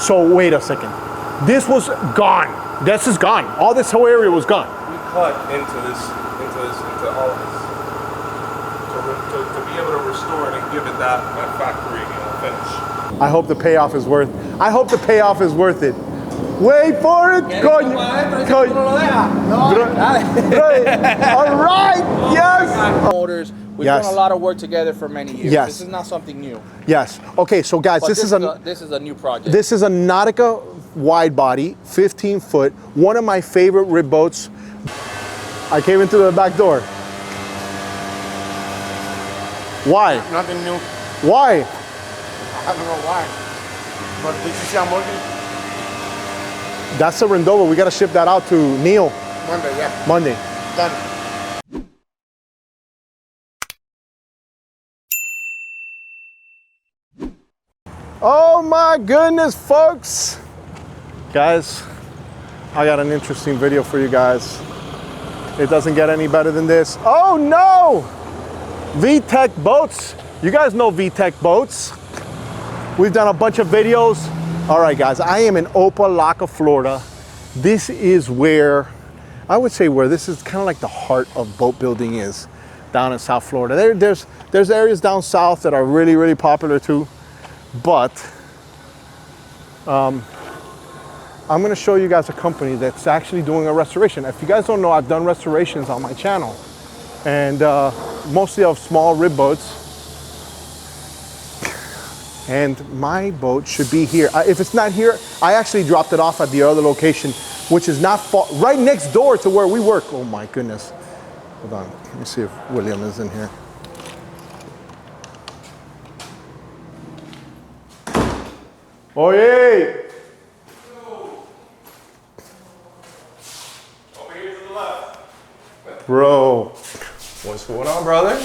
So wait a second. This was gone. This is gone. All this whole area was gone. We cut into all of this to be able to restore it and give it that factory finish. I hope the payoff is worth. I hope the payoff is worth it. Wait for it, coño. All right, yes. Motors. We've done a lot of work together for many years. Yes. This is not something new. Yes. Okay, so guys, this is a new project. This is a Nautica wide body, 15 foot, one of my favorite rib boats. I came in through the back door. Why? Nothing new. Why? I don't know why. But did you see I'm working? That's a Rendova. We got to ship that out to Neil. Monday, yeah. Monday. Done. Oh my goodness, folks. Guys, I got an interesting video for you guys. It doesn't get any better than this. Oh no! VTech boats. You guys know VTech boats. We've done a bunch of videos. All right, guys, I am in Opelika, Florida. This is where, I would say where this is kind of like the heart of boat building is, down in South Florida. There's areas down south that are really, really popular too. But I'm gonna show you guys a company that's actually doing a restoration. If you guys don't know, I've done restorations on my channel, and mostly of small rib boats. And my boat should be here. If it's not here, I actually dropped it off at the other location, which is not far, right next door to where we work. Oh my goodness. Hold on, let me see if William is in here. Oh, yeah. Over here to the left. Bro. What's going on, brother?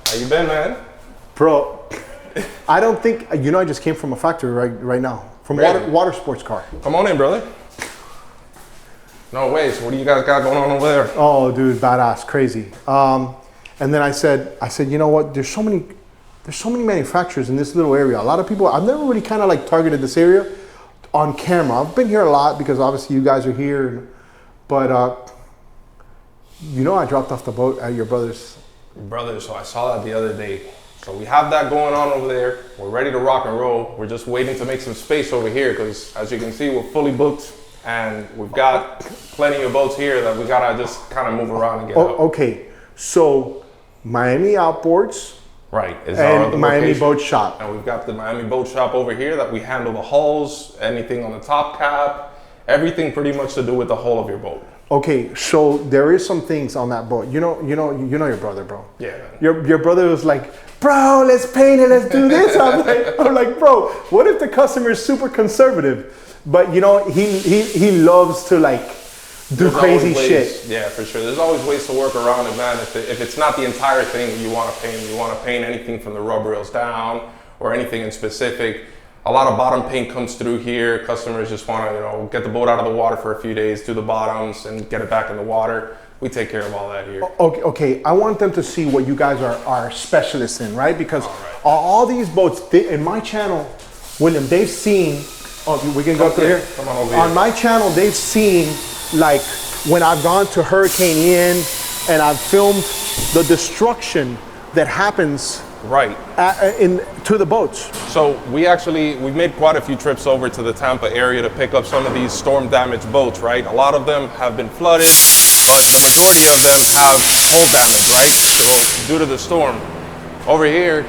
How you been, man? Bro, I don't think, you know, I just came from a factory right now. From Really? water sports car. Come on in, brother. No way. So what do you guys got going on over there? Oh, dude, badass, crazy. And then I said, you know what? There's so many manufacturers in this little area. A lot of people, I've never really kind of like targeted this area on camera. I've been here a lot because obviously you guys are here, but you know, I dropped off the boat at your brother's. Brother, so I saw that the other day. So we have that going on over there. We're ready to rock and roll. We're just waiting to make some space over here because as you can see, we're fully booked and we've got plenty of boats here that we gotta just kind of move around and get out. Okay, so Miami Outboards. Right, is And our Miami location. Boat Shop. And we've got the Miami Boat Shop over here that we handle the hulls, anything on the top cap, everything pretty much to do with the hull of your boat. Okay, so there is some things on that boat. You know your brother, bro. Yeah. Your brother was like, bro, let's paint it, let's do this. I'm like, bro, what if the customer is super conservative? But you know, he loves to like do crazy shit. Yeah, for sure. There's always ways to work around it, man. If it's not the entire thing you want to paint anything from the rub rails down or anything in specific. A lot of bottom paint comes through here. Customers just want to, you know, get the boat out of the water for a few days, do the bottoms, and get it back in the water. We take care of all that here. Okay. I want them to see what you guys are specialists in, right? Because all these boats, in my channel, William, they've seen, we can go through here. Come on over On here. my channel, they've seen, like, when I've gone to Hurricane Ian and I've filmed the destruction that happens Right. to the boats. So we've made quite a few trips over to the Tampa area to pick up some of these storm damaged boats, right? A lot of them have been flooded, but the majority of them have hull damage, right? So due to the storm. Over here,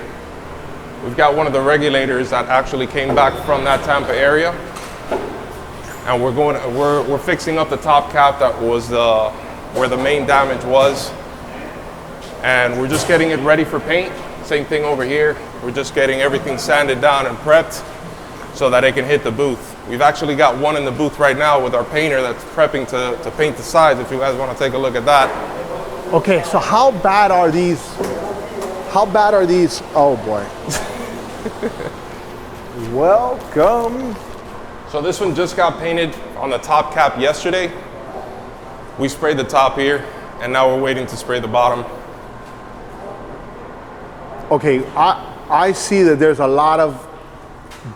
we've got one of the regulators that actually came back from that Tampa area. And we're fixing up the top cap that was where the main damage was. And we're just getting it ready for paint. Same thing over here. We're just getting everything sanded down and prepped so that it can hit the booth. We've actually got one in the booth right now with our painter that's prepping to paint the sides, if you guys want to take a look at that. Okay, so how bad are these? Oh boy. Welcome. So this one just got painted on the top cap yesterday. We sprayed the top here, and now we're waiting to spray the bottom. Okay, I see that there's a lot of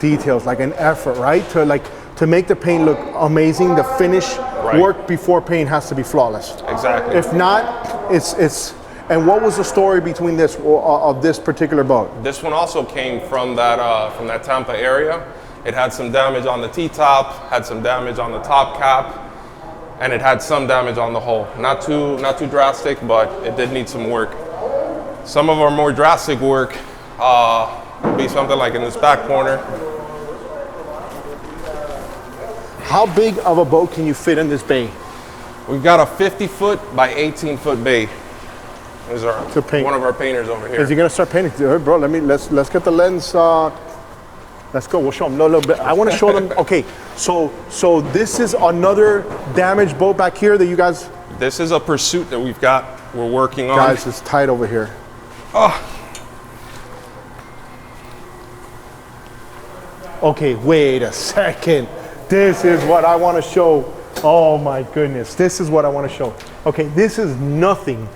details, like an effort, right? To like to make the paint look amazing, the finish Right. work before paint has to be flawless. Exactly. If not, it's. And what was the story between this of this particular boat? This one also came from that Tampa area. It had some damage on the T-top, had some damage on the top cap, and it had some damage on the hull. Not too drastic, but it did need some work. Some of our more drastic work would be something like in this back corner. How big of a boat can you fit in this bay? We've got a 50-foot by 18-foot bay. These are To paint. one of our painters over here. Is he gonna start painting? Bro, let's get the lens. Let's go. We'll show them a little bit. I want to show them. Okay, so this is another damaged boat back here that you guys. This is a pursuit that we're working on. Guys, it's tight over here. Okay, wait a second. This is what I want to show. Oh my goodness, this is what I want to show. Okay, this is nothing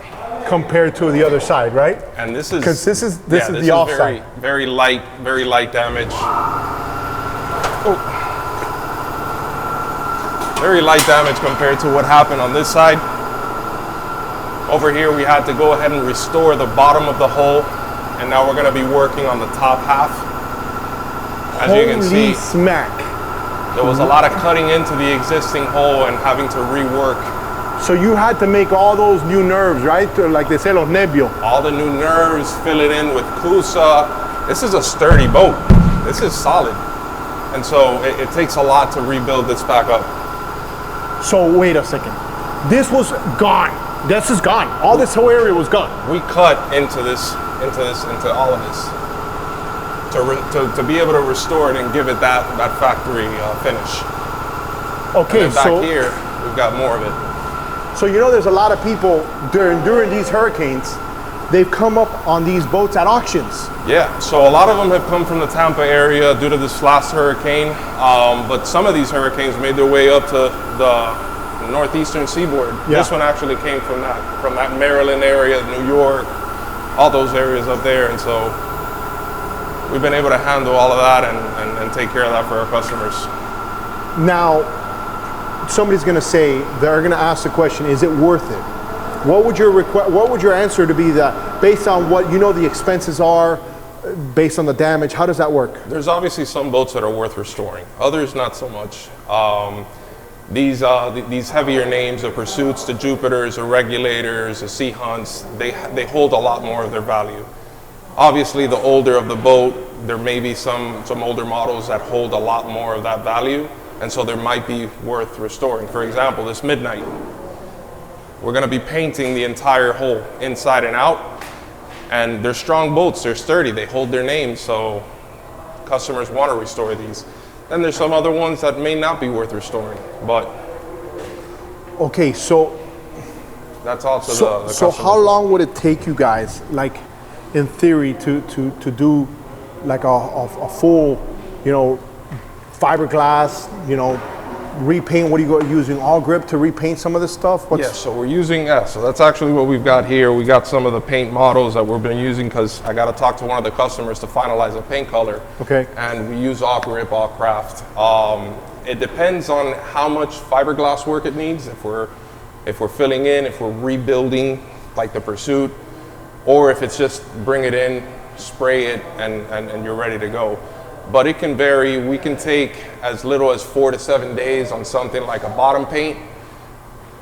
compared to the other side, right? And this is Because this is the offside. very light damage. Oh. Very light damage compared to what happened on this side. Over here, we had to go ahead and restore the bottom of the hull, and now we're going to be working on the top half. As you can see, Holy smack. there was a lot of cutting into the existing hull and having to rework. So you had to make all those new nerves, right? Like they say, los nervios. All the new nerves, fill it in with Kusa. This is a sturdy boat. This is solid. And so it takes a lot to rebuild this back up. So wait a second. This was gone. This is gone. All this whole area was gone. We cut into all of this to be able to restore it and give it that factory finish. Okay, And then back so here, we've got more of it. so you know there's a lot of people during these hurricanes, they've come up on these boats at auctions. Yeah, so a lot of them have come from the Tampa area due to this last hurricane, but some of these hurricanes made their way up to the northeastern seaboard. Yeah. This one actually came from that Maryland area, New York, all those areas up there, and so we've been able to handle all of that and take care of that for our customers. Now, somebody's going to say, they're going to ask the question, is it worth it? What would your answer to be that based on what you know the expenses are, based on the damage, how does that work? There's obviously some boats that are worth restoring, others not so much. These heavier names, the Pursuits, the Jupiters, the Regulators, the Sea Hunts, they hold a lot more of their value. Obviously, the older of the boat, there may be some older models that hold a lot more of that value, and so there might be worth restoring. For example, this Midnight, we're going to be painting the entire hull inside and out, and they're strong boats, they're sturdy, they hold their names, so customers want to restore these. Then there's some other ones that may not be worth restoring, but Okay, so that's also the so customer's how long would it take you guys, like in theory, to do like a full, fiberglass, repaint? What are you using? All grip to repaint some of this stuff? Yeah, so we're using, so that's actually what we've got here. We got some of the paint models that we've been using because I got to talk to one of the customers to finalize the paint color. Okay. And we use all grip, all craft. It depends on how much fiberglass work it needs. If we're filling in, if we're rebuilding like the Pursuit, or if it's just bring it in, spray it, and you're ready to go. But it can vary. We can take as little as 4 to 7 days on something like a bottom paint,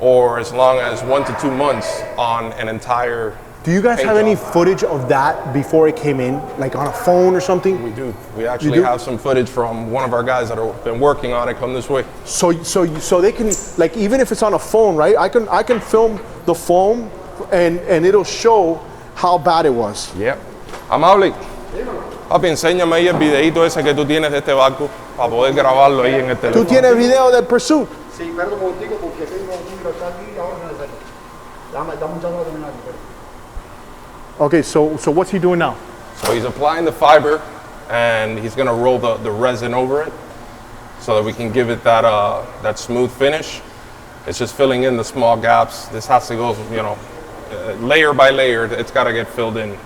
or as long as 1 to 2 months on an entire. Do you guys paint have any job. footage of that before it came in, like on a phone or something? We do. We actually do? have some footage from one of our guys that have been working on it. Come this way. So they can, like, even if it's on a phone, right? I can film the foam, and it'll show how bad it was. Yeah. Amable. Papi, enséñame ahí el videito ese que tú tienes de este barco para poder grabarlo ahí en el ¿Tú teléfono. tienes video del Pursuit? Sí, perdón un momentico porque tengo aquí, lo está aquí y ahora no le sale. Dame un chance de terminar. Okay, so what's he doing now? So he's applying the fiber and he's gonna roll the resin over it so that we can give it that smooth finish. It's just filling in the small gaps. This has to go, layer by layer. It's gotta get filled in.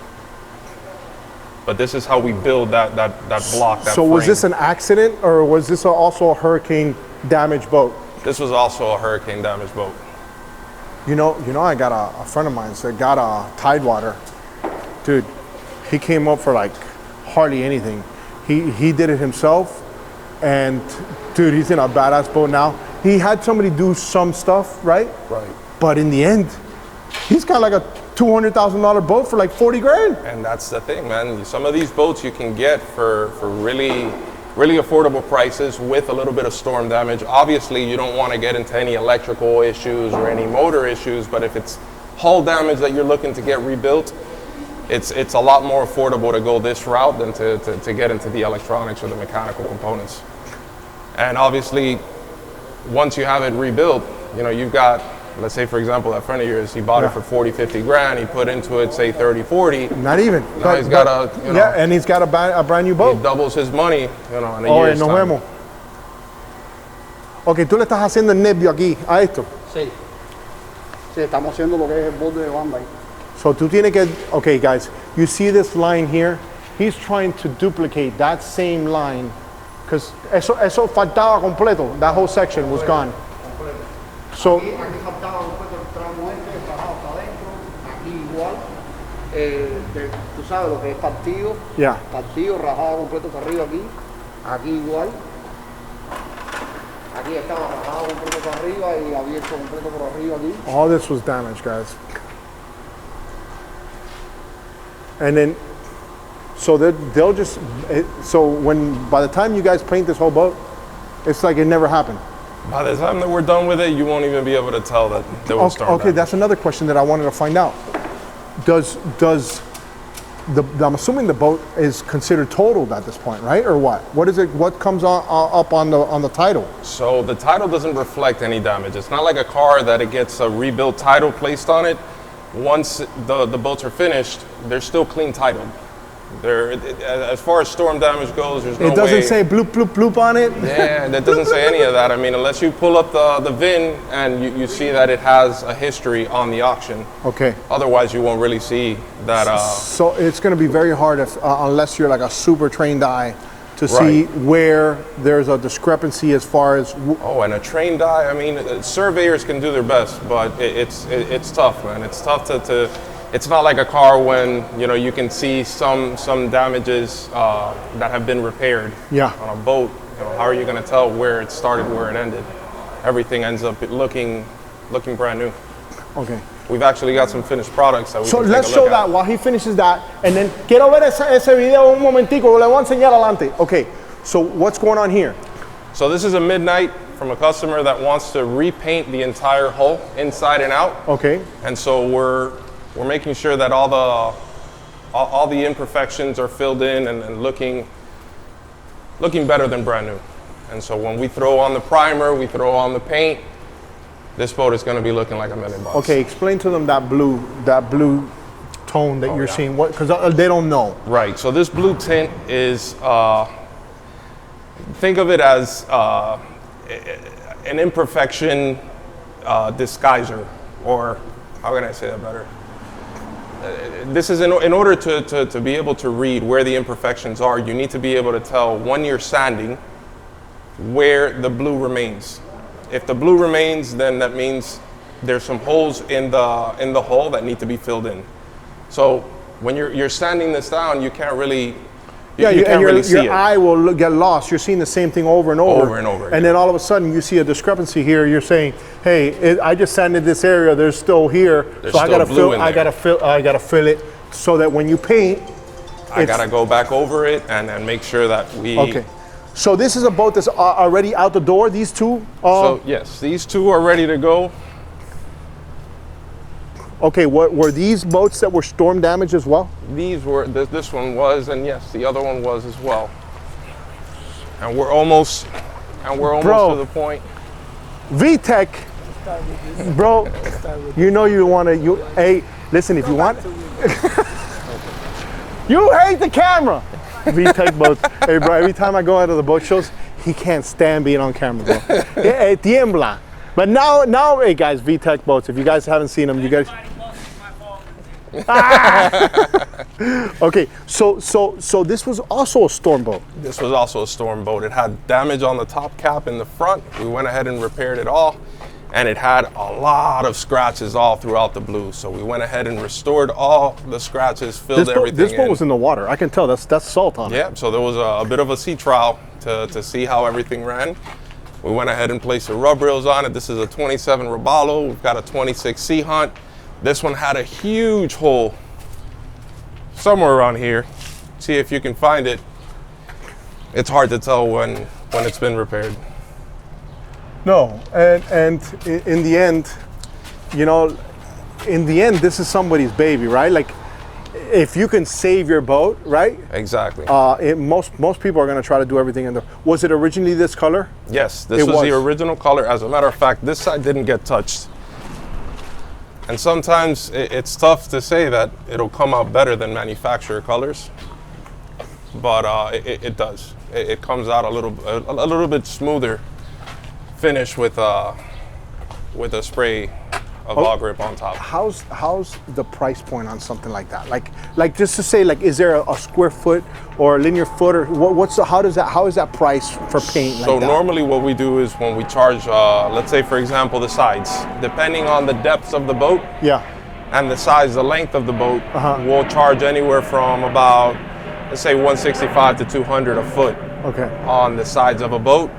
But this is how we build that block, that So was frame. this an accident, or was this also a hurricane damaged boat? This was also a hurricane damaged boat. You know, I got a friend of mine that got a Tidewater. Dude, he came up for like hardly anything. He did it himself, and dude, he's in a badass boat now. He had somebody do some stuff, right? Right. But in the end, he's got like a $200,000 boat for like 40 grand. And that's the thing, man. Some of these boats you can get for really affordable prices with a little bit of storm damage. Obviously, you don't want to get into any electrical issues or any motor issues, but if it's hull damage that you're looking to get rebuilt, it's a lot more affordable to go this route than to get into the electronics or the mechanical components. And obviously, once you have it rebuilt, you know, you've got, let's say, for example, that friend of yours, he bought it for 40, 50 grand. He put into it, say, 30, 40. Not even. Now he's got a, you know, yeah, and he's got a brand new boat. He doubles his money, you know, in a Oh, year's nos time. vemos. Ok, tú le estás haciendo el nervio aquí, a esto. Sí. Sí, estamos haciendo lo que es el borde de banda ahí. So tú tienes que, okay guys, you see this line here? He's trying to duplicate that same line, because eso faltaba completo. That whole section was gone. So, Aquí faltaba completo el tramo este, bajado hasta adentro. Aquí igual. Tú sabes lo que es partido. yeah. Partido, rajado completo hasta arriba aquí. Aquí igual. Aquí estaba rajado completo hasta arriba y abierto completo por arriba aquí. All this was damaged, guys. And then, so they'll just, so by the time you guys paint this whole boat, it's like it never happened. By the time that we're done with it, you won't even be able to tell that there was storm Okay, damage. that's another question that I wanted to find out. I'm assuming the boat is considered totaled at this point, right? Or what? What is it? What comes up on the title? So the title doesn't reflect any damage. It's not like a car that it gets a rebuilt title placed on it. Once the boats are finished, they're still clean titled. As far as storm damage goes, there's no way. It doesn't say bloop, bloop, bloop on it? Yeah, that doesn't say any of that. I mean, unless you pull up the VIN and you see that it has a history on the auction. Okay. Otherwise, you won't really see that. So it's going to be very hard unless you're like a super trained eye to see where there's a discrepancy as far as. Oh, and a trained eye. I mean, surveyors can do their best, but it's tough, man. It's tough to. It's not like a car when you can see some damages that have been repaired. Yeah. On a boat, how are you going to tell where it started, where it ended? Everything ends up looking brand new. Okay. We've actually got some finished products that we So can let's take a look show that at. while he finishes that, and then quiero ver ese video un momentico. Le voy a enseñar adelante. Okay. So what's going on here? So this is a midnight from a customer that wants to repaint the entire hull inside and out. Okay. And so we're making sure that all the imperfections are filled in and looking better than brand new. And so when we throw on the primer, we throw on the paint, this boat is going to be looking like $1 million. Okay, explain to them that blue tone that you're seeing. What? Because they don't know. Right. So this blue tint is think of it as an imperfection disguiser, or how can I say that better? This is in order to be able to read where the imperfections are, you need to be able to tell when you're sanding where the blue remains. If the blue remains, then that means there's some holes in the hull that need to be filled in. So when you're sanding this down, you can't really you can't really see it. Your eye will get lost. You're seeing the same thing over and over. Over and over And again. then all of a sudden you see a discrepancy here. You're saying, "Hey, I just sanded this area. There's still here, There's so I still gotta blue in I there. gotta fill it so that when you paint, I gotta go back over it and make sure that we. Okay. So this is a boat that's already out the door. These two. So yes, these two are ready to go. Okay. What were these boats that were storm damaged as well? These were this one was, and yes, the other one was as well. And we're almost Bro. to the point. VTech, bro. You know you want to. Hey, listen. If you want, you hate the camera. VTech boats. Hey, bro. Every time I go out of the boat shows, he can't stand being on camera, bro. Tiembla. But now, hey guys, VTech boats. If you guys haven't seen them, you guys. Okay, so this was also a storm boat. This was also a storm boat. It had damage on the top cap in the front. We went ahead and repaired it all. And it had a lot of scratches all throughout the blue. So we went ahead and restored all the scratches, filled everything This boat in. was in the water. I can tell that's salt on it. Yeah, so there was a bit of a sea trial to see how everything ran. We went ahead and placed the rub rails on it. This is a 27 Robalo. We've got a 26 Sea Hunt. This one had a huge hole somewhere around here. See if you can find it. It's hard to tell when it's been repaired. No, and in the end, you know, in the end, this is somebody's baby, right? Like, if you can save your boat, right? Exactly. Most people are going to try to do everything in there. Was it originally this color? Yes, this was the original color. As a matter of fact, this side didn't get touched. And sometimes it's tough to say that it'll come out better than manufacturer colors, but it does. It comes out a little bit smoother finish with a spray of log grip on top. How's the price point on something like that? Like just to say, like, is there a square foot or a linear foot, or how is that price for paint? So like that? Normally what we do is when we charge, let's say for example the sides, depending on the depth of the boat, yeah, and the size, the length of the boat, we'll charge anywhere from about, let's say 165 to 200 a foot. Okay. On the sides of a boat.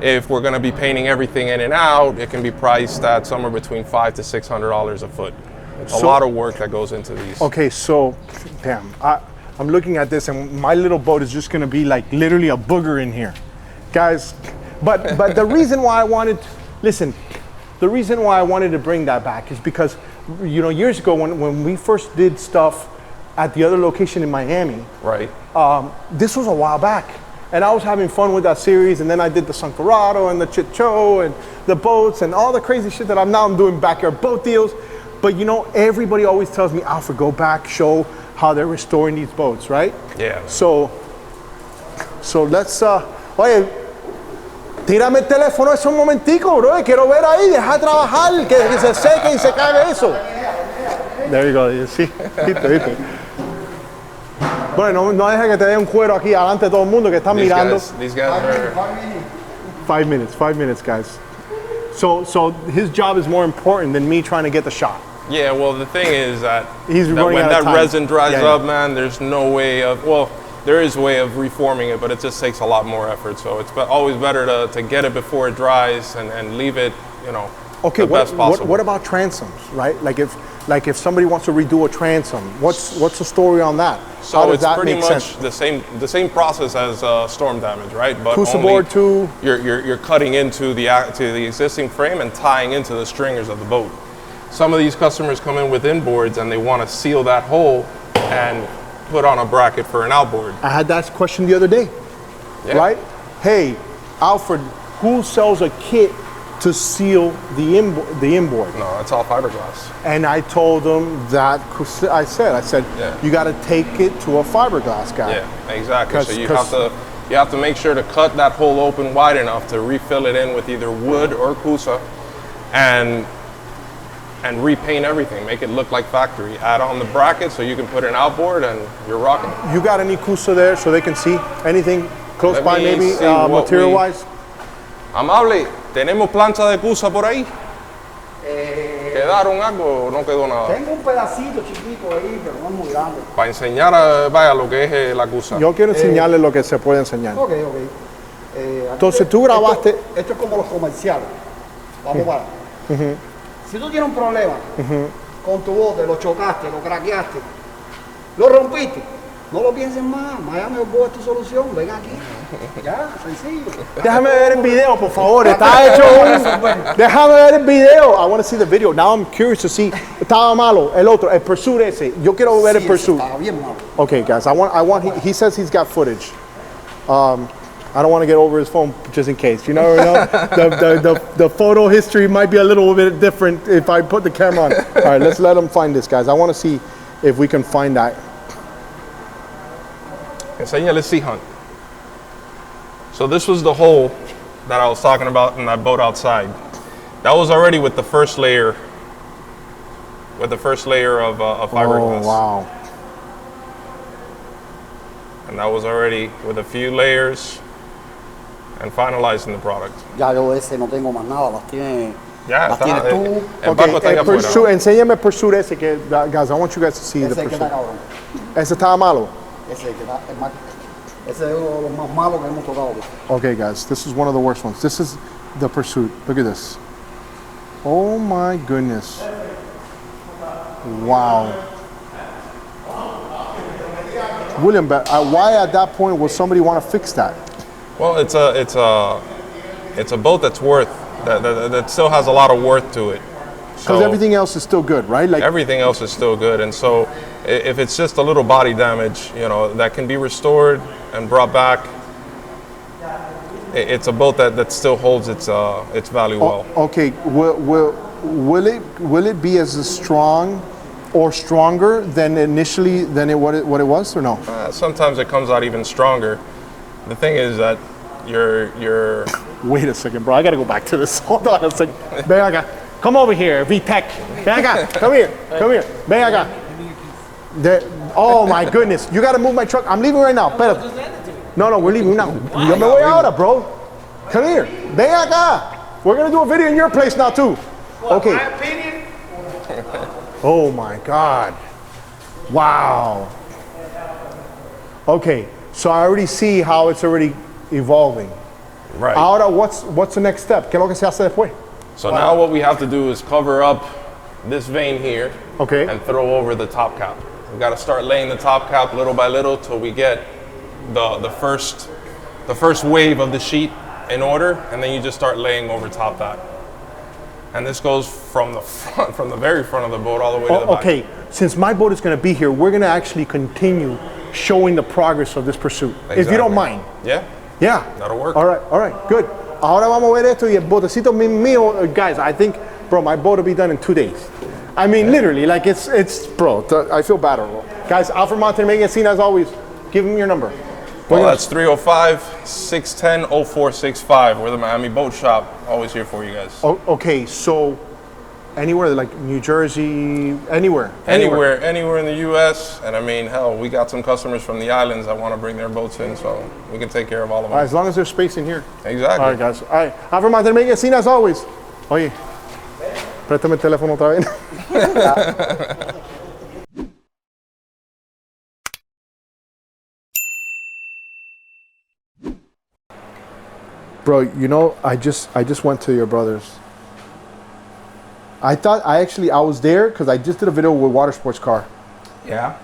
If we're going to be painting everything in and out, it can be priced at somewhere between $500 to $600 a foot. It's a lot of work that goes into these. Okay, so, damn, I'm looking at this, and my little boat is just going to be like literally a booger in here, guys. But the reason why I wanted, the reason why I wanted to bring that back is because, you know, years ago when we first did stuff at the other location in Miami, right? This was a while back. And I was having fun with that series, and then I did the San Corrado and the Chicho and the boats and all the crazy shit that I'm doing backyard boat deals. But you know, everybody always tells me, Alfred, go back, show how they're restoring these boats, right? Yeah. So let's, oye, tírame el teléfono eso un momentico, bro. Quiero ver ahí, deja trabajar, que se seque y se cague eso. There you go, you see? ¿Viste? Bueno, no deja que te dé un cuero aquí adelante de todo el mundo que está mirando. These guys are 5 minutes, guys. So his job is more important than me trying to get the shot. Yeah, well, the thing is that, when that resin dries up, man, there's no way of, well, there is a way of reforming it, but it just takes a lot more effort. So it's always better to get it before it dries and leave it, you know, okay, the best possible. What about transoms, right? Like if somebody wants to redo a transom, what's the story on that? So it's pretty much the same process as storm damage, right? But board too. You're cutting into the existing frame and tying into the stringers of the boat. Some of these customers come in with inboards and they want to seal that hole and put on a bracket for an outboard. I had that question the other day, right? Hey, Alfred, who sells a kit to seal the inboard? No, it's all fiberglass. And I told them that, I said, you got to take it to a fiberglass guy. Yeah, exactly. So you have to make sure to cut that hole open wide enough to refill it in with either wood or kusa, and repaint everything, make it look like factory. Add on the bracket so you can put an outboard and you're rocking. You got any kusa there so they can see anything close by, maybe material-wise? Amable, ¿tenemos plancha de kusa por ahí? ¿Quedaron algo o no quedó nada? Tengo un pedacito chiquito ahí, pero no es muy grande. Para enseñar vaya lo que es la kusa. Yo quiero enseñarles lo que se puede enseñar. Ok. Entonces tú grabaste... Esto es como los comerciales. Vamos para. Si tú tienes un problema con tu bote, lo chocaste, lo craqueaste, lo rompiste, no lo pienses más. Miami Outboard es tu solución. Ven aquí. Ya, sencillo. Déjame ver el video, por favor. Está hecho Déjame ver el video. I want to see the video. Now I'm curious to see. Estaba malo. El otro, el Pursuit ese. Yo quiero ver el Pursuit. Estaba bien malo. Okay, guys. I want. He says he's got footage. I don't want to get over his phone just in case. You never know. The photo history might be a little bit different if I put the camera on. All right, let's let him find this, guys. I want to see if we can find that. Enséñale Sea Hunt. So this was the hole that I was talking about in that boat outside. That was already with the first layer with the first layer of fiberglass. Oh, wow. And that was already with a few layers and finalizing the product. Ya yo ese no tengo más nada, las tienes, Ya, las está. tienes tú. El barco está allá afuera. Pursuit, enséñame Pursuit ese que, guys, I want you guys to see the Ese que Pursuit. está cabrón. Ese estaba malo. Ese que está, el más, ese es uno de los más malos que hemos tocado. Okay, guys, this is one of the worst ones. This is the Pursuit. Look at this. Oh my goodness. Wow. William, but why at that point would somebody want to fix that? Well, it's a boat that's worth that still has a lot of worth to it. Because everything else is still good, right? Like everything else is still good, and so if it's just a little body damage, you know, that can be restored and brought back. It's a boat that still holds its value well. Okay, will it be as strong or stronger than initially what it was or no? Sometimes it comes out even stronger. The thing is that you're. Wait a second, bro. I gotta go back to this. Hold on a second. Ven acá. Come over here, VTech. Ven acá. Come here. Come here. Ven acá. Oh my goodness. You gotta move my truck. I'm leaving right now. Espérate. No, we're leaving now. Yo me voy ahora, bro. Come here. Ven acá. We're gonna do a video in your place now too. Okay. My opinion. Oh my God. Wow. Okay. So I already see how it's already evolving. Right. Ahora, what's the next step? ¿Qué es lo que se hace después? So now what we have to do is cover up this vein here, Okay. and throw over the top cap. We got to start laying the top cap little by little till we get the first wave of the sheet in order, and then you just start laying over top that. And this goes from the front, from the very front of the boat all the way to the back. Okay, since my boat is going to be here, we're going to actually continue showing the progress of this pursuit. If you don't mind. Yeah. Yeah. That'll work. All right, good. Ahora vamos a ver esto y el botecito mío, guys, I think, bro, my boat will be done in 2 days. I mean, literally, like it's bro, I feel bad, bro. Guys, Alfred Montaner making a scene as always. Give him your number. Well, that's 305-610-0465. We're the Miami Boat Shop. Always here for you guys. Oh, okay, so anywhere, like New Jersey, anywhere. Anywhere in the U.S. And I mean, hell, we got some customers from the islands that want to bring their boats in, so we can take care of all of them. As long as there's space in here. Exactly. All right, guys. All right, Alfred Montaner making a scene as always. Oye, préstame el teléfono otra vez. Bro, you know, I just went to your brother's. I was there because I just did a video with Water Sports Car. Yeah.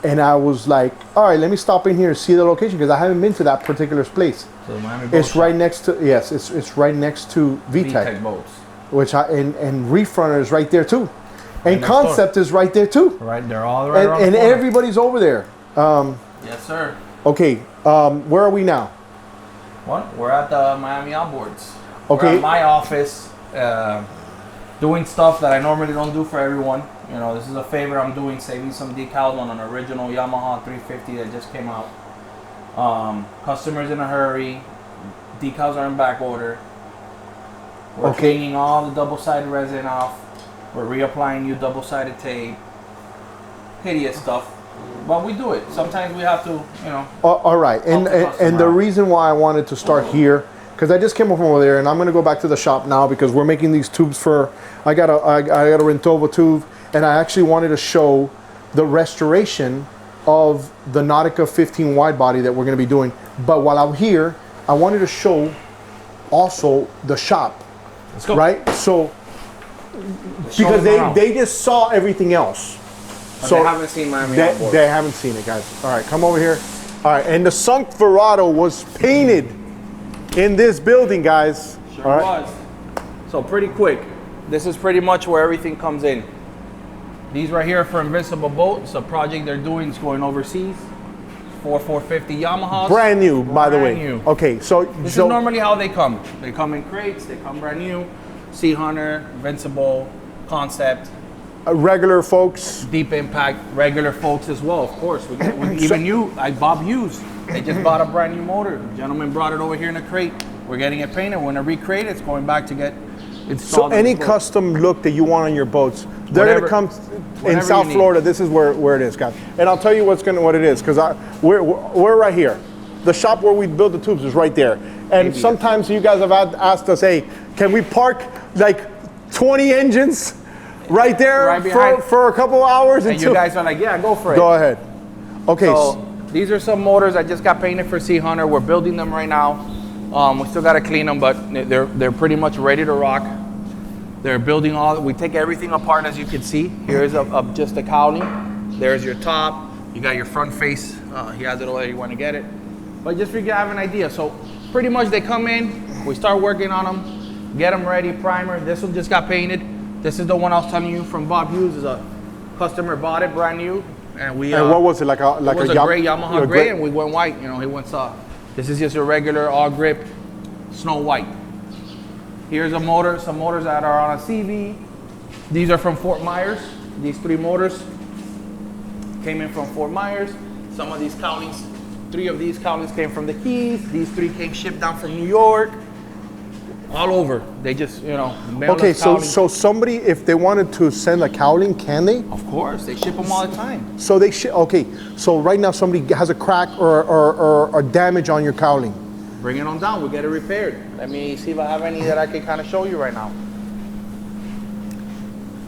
And I was like, all right, let me stop in here and see the location because I haven't been to that particular place. So the Miami Boat It's Shop. right next to, yes, it's right next to VTech. VTech boats. Which and Reef Runner is right there too. And next Concept is right there too. Right, they're all right around And the corner. everybody's over there. Yes, sir. Okay, where are we now? What? We're at the Miami Outboards. Okay. We're at my office, doing stuff that I normally don't do for everyone. You know, this is a favor I'm doing, saving some decals on an original Yamaha 350 that just came out. Customers in a hurry. Decals are in back order. We're cleaning all the double-sided resin off. We're reapplying new double-sided tape. Hideous stuff. But we do it. Sometimes we have to, you know. All right, and the reason why I wanted to start here, because I just came from over there, and I'm gonna go back to the shop now because we're making these tubes for. I got a Rentova tube, and I actually wanted to show the restoration of the Nautica 15 wide body that we're gonna be doing. But while I'm here, I wanted to show also the shop. Let's go. Right, so because they just saw everything else. But they haven't seen Miami Outboard. They haven't seen it, guys. All right, come over here. All right, and the sunk Verado was painted in this building, guys. Sure All right. was. So pretty quick. This is pretty much where everything comes in. These right here are for Invincible Boat. It's a project they're doing. It's going overseas. 450 Yamahas. Brand new, by the way. Brand new. Okay, so This is normally how they come. They come in crates. They come brand new. Sea Hunter, Invincible, Concept. Regular folks. Deep Impact, regular folks as well, of course. Even you, like Bob Hughes, they just bought a brand new motor. The gentleman brought it over here in a crate. We're getting it painted. We're going to recreate it. It's going back to get installed. So any in the boat. custom look that you want on your boats, they're Whatever- gonna come whatever in South you need. Florida. This is where it is, guys. And I'll tell you what it is, because we're right here. The shop where we build the tubes is right there. And Maybe. sometimes you guys have asked us, hey, can we park like 20 engines right there Right behind- for a couple hours? And you guys are like, yeah, go for it. go ahead. Okay. So these are some motors I just got painted for Sea Hunter. We're building them right now. We still got to clean them, but they're pretty much ready to rock. They're building we take everything apart, as you can see. Here's just the cowling. There's your top. You got your front face. He has it over there, you want to get it. But just for you to have an idea. So pretty much they come in, we start working on them, get them ready, primer. This one just got painted. This is the one I was telling you from Bob Hughes. Is a customer bought it brand new. And what was it, like a it was a gray Yamaha gray, and we went white. You know, he went this is just a regular all grip snow white. Here's a motor, some motors that are on a CV. These are from Fort Myers. These 3 motors came in from Fort Myers. Some of these cowlings, 3 of these cowlings came from the Keys. These 3 came shipped down from New York. All over. They just, mail Okay, us cowlings. so somebody, if they wanted to send a cowling, can they? Of course, they ship them all the time. So they okay. So right now somebody has a crack or damage on your cowling. Bring it on down. We'll get it repaired. Let me see if I have any that I can kind of show you right now.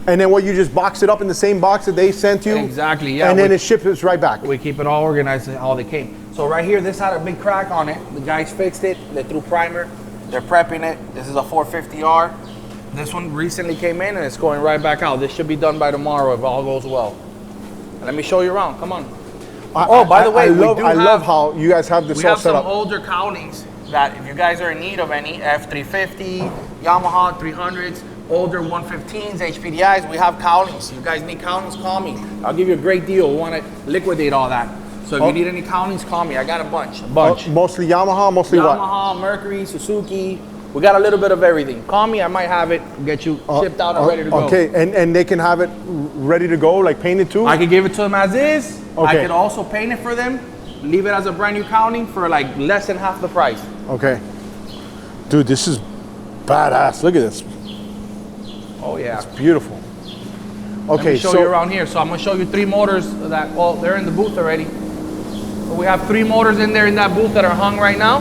And then what, you just box it up in the same box that they sent you? Exactly, yeah. And then it ships right back. We keep it all organized how they came. So right here, this had a big crack on it. The guys fixed it. They threw primer. They're prepping it. This is a 450R. This one recently came in and it's going right back out. This should be done by tomorrow if all goes well. And let me show you around. Come on. By the way, I love how you guys have this we all have set some up. older cowlings that if you guys are in need of any F350, Yamaha 300s, older 115s, HPDIs, we have cowlings. If you guys need cowlings, call me. I'll give you a great deal. We want to liquidate all that. So if you need any cowlings, call me. I got a bunch. Mostly Yamaha, mostly what? Yamaha, Mercury, Suzuki. We got a little bit of everything. Call me. I might have it. Get you shipped out and ready to go. Okay, and they can have it ready to go, like painted too? I could give it to them as is. I Okay. could also paint it for them. Leave it as a brand new cowling for like less than half the price. Okay. Dude, this is badass. Look at this. Oh yeah. Beautiful. Let Okay, me show you around here. So I'm gonna show you 3 motors that, well, they're in the booth already. So we have 3 motors in there in that booth that are hung right now,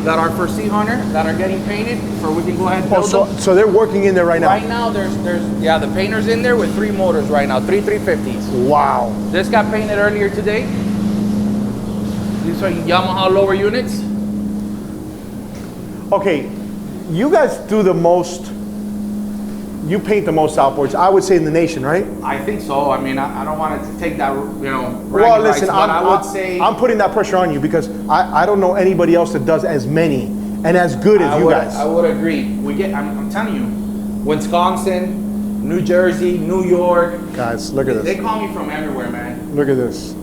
that are for Sea Hunter, that are getting painted, so we can go ahead and build them. so they're working in there right now? Right now, there's the painter's in there with 3 motors right now, 3 350s. Wow. This got painted earlier today. These are Yamaha lower units. Okay, you guys do the most, you paint the most outboards, I would say, in the nation, right? I think so. I mean, I don't want to take that, Well, bragging listen, rights, but I would say I'm putting that pressure on you because I don't know anybody else that does as many and as good as you guys. I would agree. I'm telling you, Wisconsin, New Jersey, New York. Guys, look at They this. call me from everywhere, man. Look at this.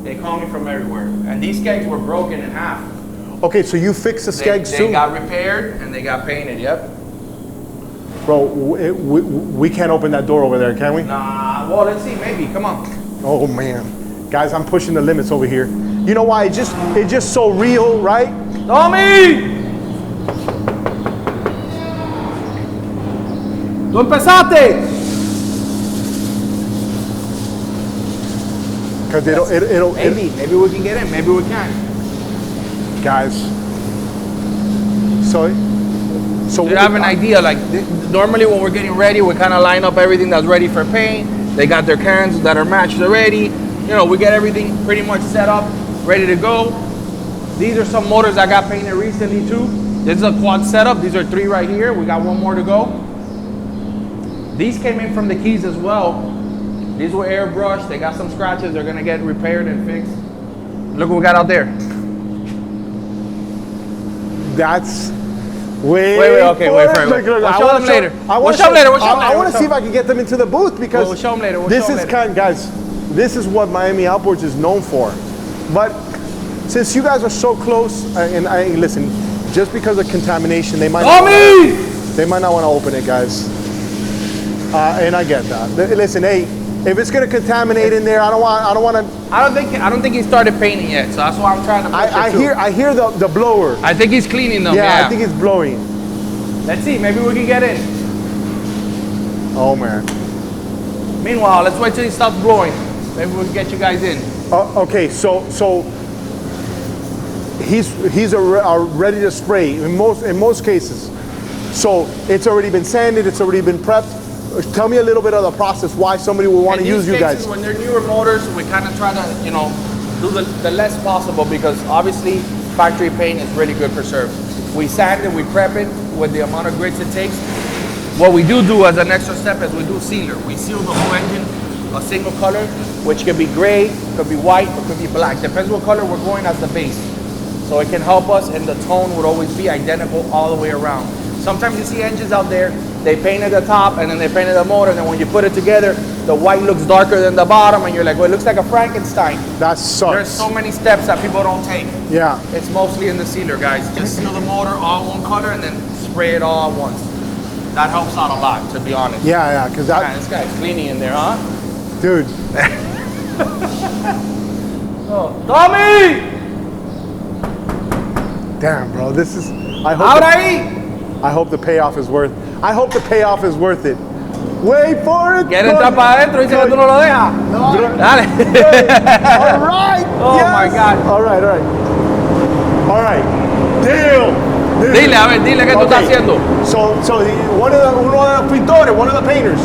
They call me from everywhere. And these kegs were broken in half. Okay, so you fix the skegs They too? got repaired and they got painted, yep. Bro, we can't open that door over there, can we? Nah, well, let's see, maybe, come on. Oh man. Guys, I'm pushing the limits over here. You know why? It's just so real, right? ¡Tommy! ¡Tú empezaste! Because it'll Maybe we can get in, maybe we can't. guys. So You have an idea, like normally when we're getting ready, we kind of line up everything that's ready for paint. They got their cans that are matched already. You know, we get everything pretty much set up, ready to go. These are some motors I got painted recently too. This is a quad setup. These are 3 right here. We got 1 more to go. These came in from the Keys as well. These were airbrushed. They got some scratches. They're gonna get repaired and fixed. Look what we got out there. that's Wait, okay, wait for it. Look, We'll I show wanna them later. I We'll wanna show them later, we'll show them I later, want to we'll see show if I can get them into the booth because We'll show them later, this is guys, this is what Miami Outboards is known for. But since you guys are so close, and listen, just because of contamination, they might not want to open it, guys. And I get that. Listen, hey, if it's gonna contaminate in there, I don't want to. I don't think he started painting yet, so that's why I'm trying to push it too. I hear the blower. I think he's cleaning them. Yeah, Yeah, I think it's blowing. Let's see. Maybe we can get in. Oh man. Meanwhile, let's wait till he stops blowing. Maybe we can get you guys in. Okay, so he's ready to spray in most cases. So it's already been sanded, it's already been prepped. Tell me a little bit of the process, why somebody would want to use you guys. When they're newer motors, we kind of try to, do the less possible, because obviously factory paint is really good preserved. We sand it, we prep it with the amount of grits it takes. What we do as an extra step is we do sealer. We seal the whole engine a single color, which could be gray, could be white, or could be black. Depends what color we're going as the base. So it can help us, and the tone would always be identical all the way around. Sometimes you see engines out there, they painted the top and then they painted the motor, and then when you put it together, the white looks darker than the bottom, and you're like, well, it looks like a Frankenstein. That sucks. There's so many steps that people don't take. Yeah. It's mostly in the sealer, guys. Just seal the motor all one color and then spray it all at once. That helps out a lot, to be honest. Yeah, because Man, this guy's cleaning in there, huh? dude. Oh, Tommy! Damn, bro, this is. I hope the payoff is worth. I hope the payoff is worth it. Wait for it. ¿Quieres entrar para adentro? Dice que tú no lo dejas. Dale. All right. Oh yes. my God. All right. Deal. Dile, a ver, dile qué tú estás haciendo. So uno de los pintores, one of the painters.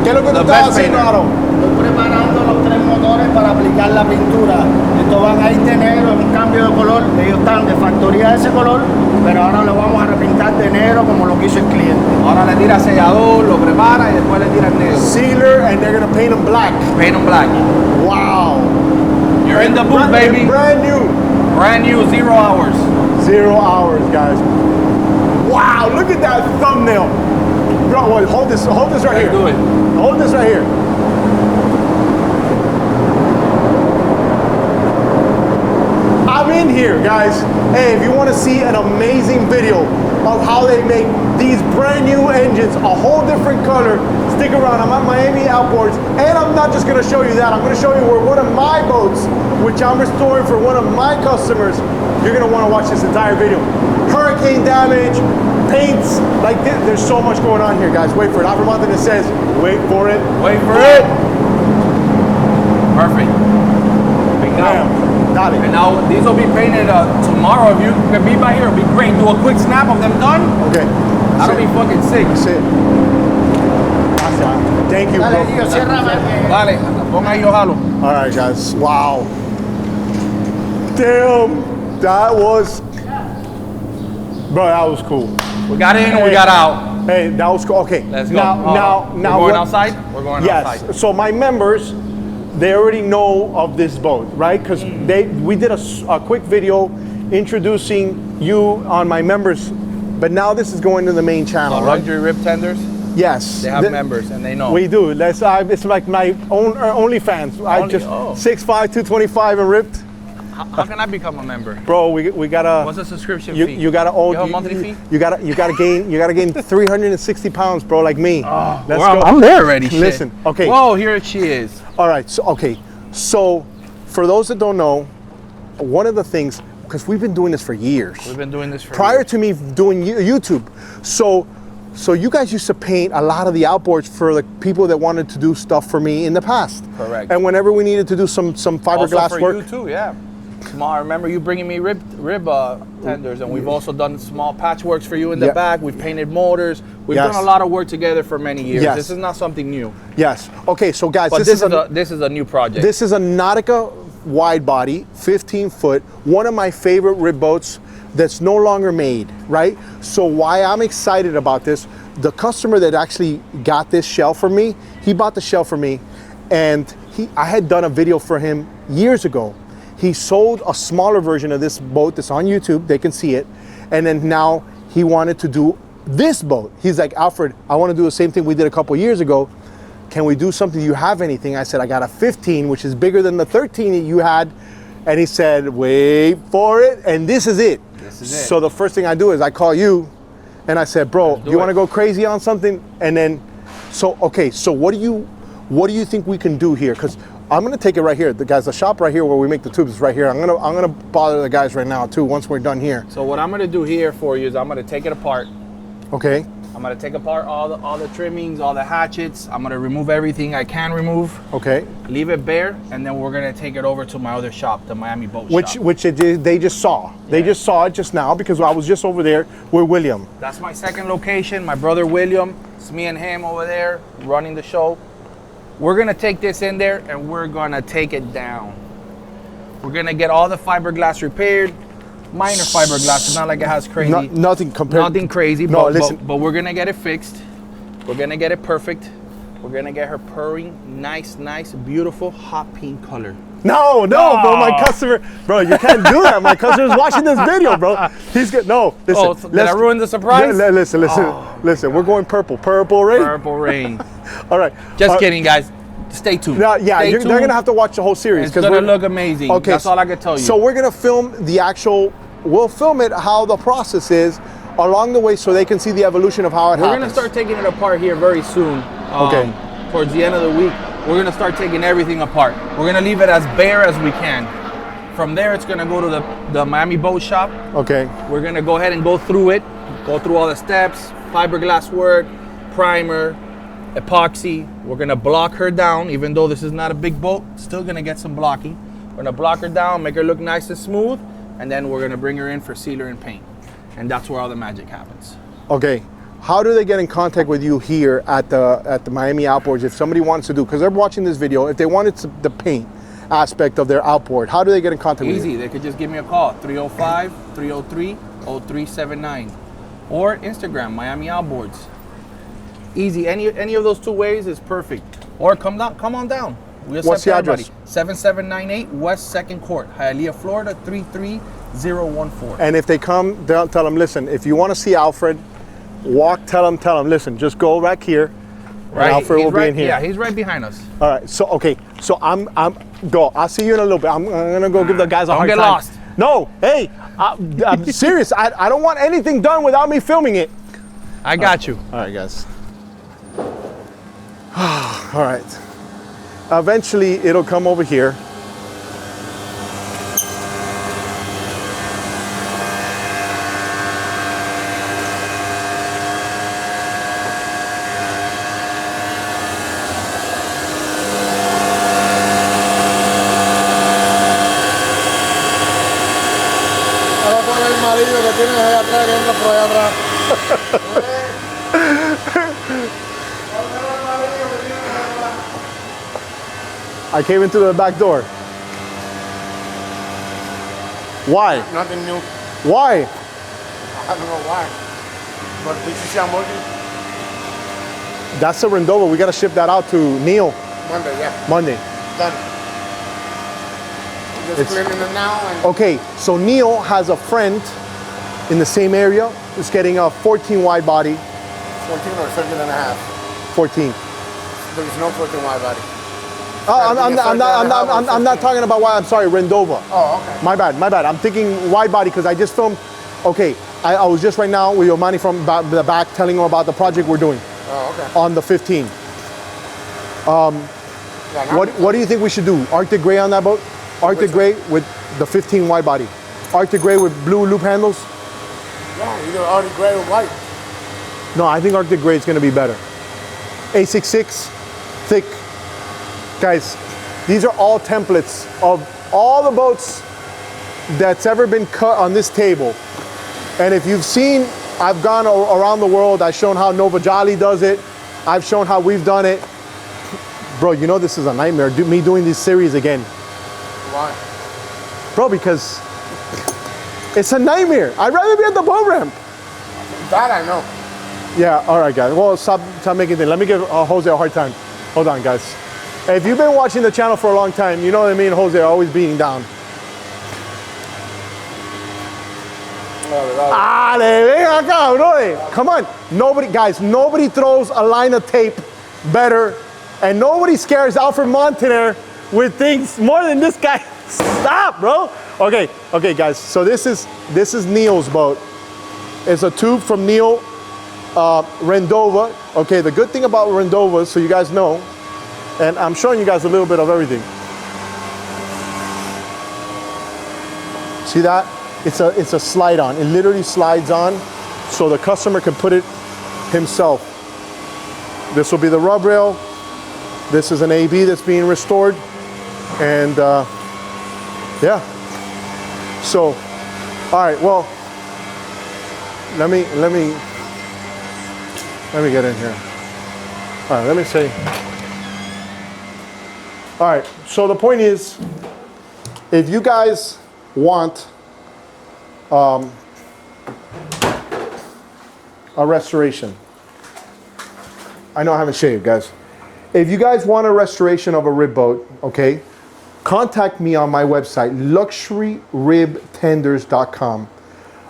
¿Qué es lo que tú estás haciendo, Aaron? Estoy preparando los 3 motores para aplicar la pintura. Estos van a ir de negro, es un cambio de color. Ellos están de factoría de ese color, pero ahora lo vamos a repintar de negro como lo quiso el cliente. Ahora le tira sellador, lo prepara y después le tira el negro. Sealer, and they're gonna paint them black. Paint them black. Wow. You're in the booth, baby. Brand new. Brand new, 0 hours. 0 hours, guys. Wow, look at that thumbnail. Bro, wait, hold this right here. Do it. Hold this right here. I'm in here, guys. Hey, if you want to see an amazing video of how they make these brand new engines, a whole different color, stick around. I'm at Miami Outboards, and I'm not just going to show you that. I'm going to show you where one of my boats, which I'm restoring for one of my customers, you're going to want to watch this entire video. Hurricane damage, paints, like this. There's so much going on here, guys. Wait for it. Alfred Montaner says, wait for it. Wait for it. Perfect. Dale. And now these will be painted tomorrow. If you can be by here, it'll be great. Do a quick snap of them done. Okay. That'll be fucking sick. That's it. Awesome. Thank you, Dale, bro. Gio, ciérrame. Dale, ponga ahí, yo jalo. All right, guys. Wow. Damn. That was... Bro, that was cool. We got in, we got out. Hey, that was cool. Okay. Let's go. Now, we're going outside? We're going outside. Yes. So my members, they already know of this boat, right? Because we did a quick video introducing you on my members, but now this is going to the main channel, right? Luxury rib tenders, Yes. they have members and they know. We do. It's like my own OnlyFans. I just 6'5", 225 and ripped. How can I become a member? Bro, we gotta. What's the subscription fee? You gotta own. You have a monthly fee? You gotta gain 360 pounds, bro, like me. Oh, Let's well, go. I'm there already. Listen, shit. okay. Whoa, here she is. All right. So for those that don't know, one of the things, because we've been doing this for years. We've been doing this for prior years. to me doing YouTube. So you guys used to paint a lot of the outboards for the people that wanted to do stuff for me in the past. Correct. And whenever we needed to do some fiberglass Also for work. you too, yeah. I remember you bringing me rib tenders, and we've also done small patchworks for you in the back. We've painted motors. We've done a lot of work together for many years. Yes. This is not something new. Yes. Okay, so guys, But this is a new project. This is a Nautica wide body, 15 foot, one of my favorite rib boats that's no longer made, right? So why I'm excited about this, the customer that actually got this shell for me, he bought the shell for me, and I had done a video for him years ago. He sold a smaller version of this boat that's on YouTube, they can see it, and then now he wanted to do this boat. He's like, Alfred, I want to do the same thing we did a couple years ago. Can we do something? Do you have anything? I said, I got a 15, which is bigger than the 13 that you had. And he said, wait for it, and this is it. This is it. So the first thing I do is I call you, and I said, bro, do you want to go crazy on something? And then, so what do you think we can do here? Because I'm gonna take it right here. The shop right here where we make the tubes is right here. I'm gonna bother the guys right now too once we're done here. So what I'm gonna do here for you is I'm gonna take it apart. Okay. I'm gonna take apart all the trimmings, all the hatchets. I'm gonna remove everything I can remove. Okay. Leave it bare, and then we're gonna take it over to my other shop, the Miami Boat Shop. Which they just saw. They just saw it just now because I was just over there with William. That's my second location. My brother William. It's me and him over there running the show. We're gonna take this in there and we're gonna take it down. We're gonna get all the fiberglass repaired. Minor fiberglass, it's not like it has crazy. Nothing compared. Nothing crazy, No, but, listen. but we're gonna get it fixed. We're gonna get it perfect. We're gonna get her purring, nice, beautiful, hot pink color. No, bro, my customer, bro, you can't do that. My customer's watching this video, bro. He's good. No, listen. Oh, so did I ruin the surprise? Listen. We're going purple rain. Purple rain. All right. Just kidding, guys. Stay tuned. No, yeah, Stay they're tuned. gonna have to watch the whole series It's gonna look amazing. Okay, That's all I can tell you. So we're gonna film the actual. We'll film it how the process is along the way, so they can see the evolution of how it happens. We're gonna start taking it apart here very soon. Okay. Towards the end of the week, we're gonna start taking everything apart. We're gonna leave it as bare as we can. From there, it's gonna go to the Miami Boat Shop. Okay. We're gonna go ahead and go through it, go through all the steps, fiberglass work, primer, epoxy. We're gonna block her down, even though this is not a big boat, still gonna get some blocking. We're gonna block her down, make her look nice and smooth, and then we're gonna bring her in for sealer and paint. And that's where all the magic happens. Okay. How do they get in contact with you here at the Miami Outboards if somebody wants to do, because they're watching this video, if they wanted the paint aspect of their outboard, how do they get in contact with you? Easy, they could just give me a call, 305-303-0379. Or Instagram, Miami Outboards. Easy, any of those two ways is perfect. Or come on down. We accept What's the everybody. address? 7798 West 2nd Court, Hialeah, Florida, 33014. And if they come, tell them, listen, if you want to see Alfred, tell them, listen, just go back here. Right, Alfred will be in here. Yeah, he's right behind us. All right, so I'm go. I'll see you in a little bit. I'm gonna go give the guys a hard time. Don't get lost. No, hey, I'm serious. I don't want anything done without me filming it. I got you. All right, guys. All right. Eventually, it'll come over here. El amarillo que tienes allá atrás, que entra por allá atrás. I came into the back door. Why? Nothing new. Why? I don't know why. But did you see I'm working? That's a Rendova. We got to ship that out to Neil Monday, yeah. Monday. Done. Just It's- cleaning it now and Okay, so Neil has a friend in the same area who's getting a 14 wide body. 14 or 13 and a half. 14. There is no 14 wide body. I'm not talking about why. I'm sorry, Rendova. Oh, okay. My bad. I'm thinking wide body because I just filmed. Okay, I was just right now with Yomani from the back telling him about the project we're doing Oh, okay. on the 15. Yeah, now- What do you think we should do? Arctic gray on that boat? Arctic gray with the 15 wide body. Arctic gray with blue loop handles? Yeah, either already gray or white. No, I think Arctic gray is going to be better. A66, thick. Guys, these are all templates of all the boats that's ever been cut on this table. And if you've seen, I've gone around the world. I've shown how Nova Jolly does it. I've shown how we've done it. Bro, you know this is a nightmare, me doing this series again. Why? Bro, because it's a nightmare. I'd rather be at the boat ramp. That I know. Yeah, all right, guys. Well, stop making things. Let me give Jose a hard time. Hold on, guys. If you've been watching the channel for a long time, you know that me and Jose are always beating down. Ven acá, bro. Come on. Nobody throws a line of tape better, and nobody scares Alfred Montaner with things more than this guy. Stop, bro. Okay, guys. So this is Neil's boat. It's a tube from Neil Rendova. Okay, the good thing about Rendovas, so you guys know, and I'm showing you guys a little bit of everything. See that? It's a slide on. It literally slides on, so the customer can put it himself. This will be the rub rail. This is an AB that's being restored. And yeah. So, all right, well, let me get in here. All right, let me see. All right, so the point is, if you guys want a restoration, I know I haven't shaved, guys. If you guys want a restoration of a rib boat, okay, contact me on my website, luxuryribtenders.com.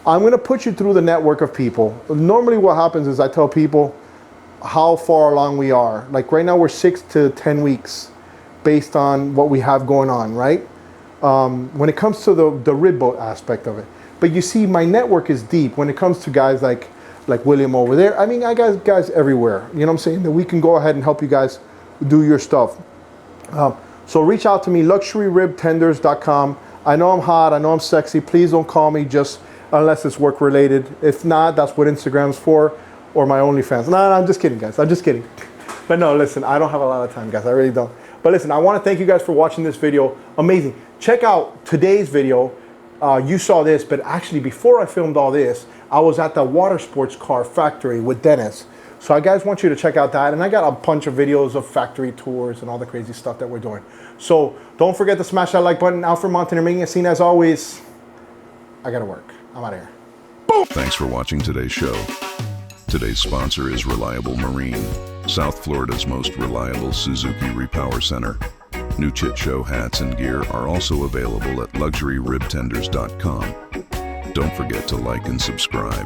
I'm gonna put you through the network of people. Normally what happens is I tell people how far along we are. Like right now we're 6 to 10 weeks based on what we have going on, right? When it comes to the rib boat aspect of it. But you see, my network is deep when it comes to guys like William over there. I mean, I got guys everywhere, you know what I'm saying? That we can go ahead and help you guys do your stuff. So reach out to me, luxuryribtenders.com. I know I'm hot, I know I'm sexy. Please don't call me just unless it's work related. If not, that's what Instagram's for, or my OnlyFans. No, I'm just kidding, guys. I'm just kidding. But no, listen, I don't have a lot of time, guys. I really don't. But listen, I want to thank you guys for watching this video. Amazing. Check out today's video. You saw this, but actually before I filmed all this, I was at the water sports car factory with Dennis. So I guys want you to check out that. And I got a bunch of videos of factory tours and all the crazy stuff that we're doing. So don't forget to smash that like button. Alfred Montaner making a scene as always. I gotta work. I'm out of here. Boom! Thanks for watching today's show. Today's sponsor is Reliable Marine, South Florida's most reliable Suzuki Repower Center. New Chit Show hats and gear are also available at luxuryribtenders.com. Don't forget to like and subscribe.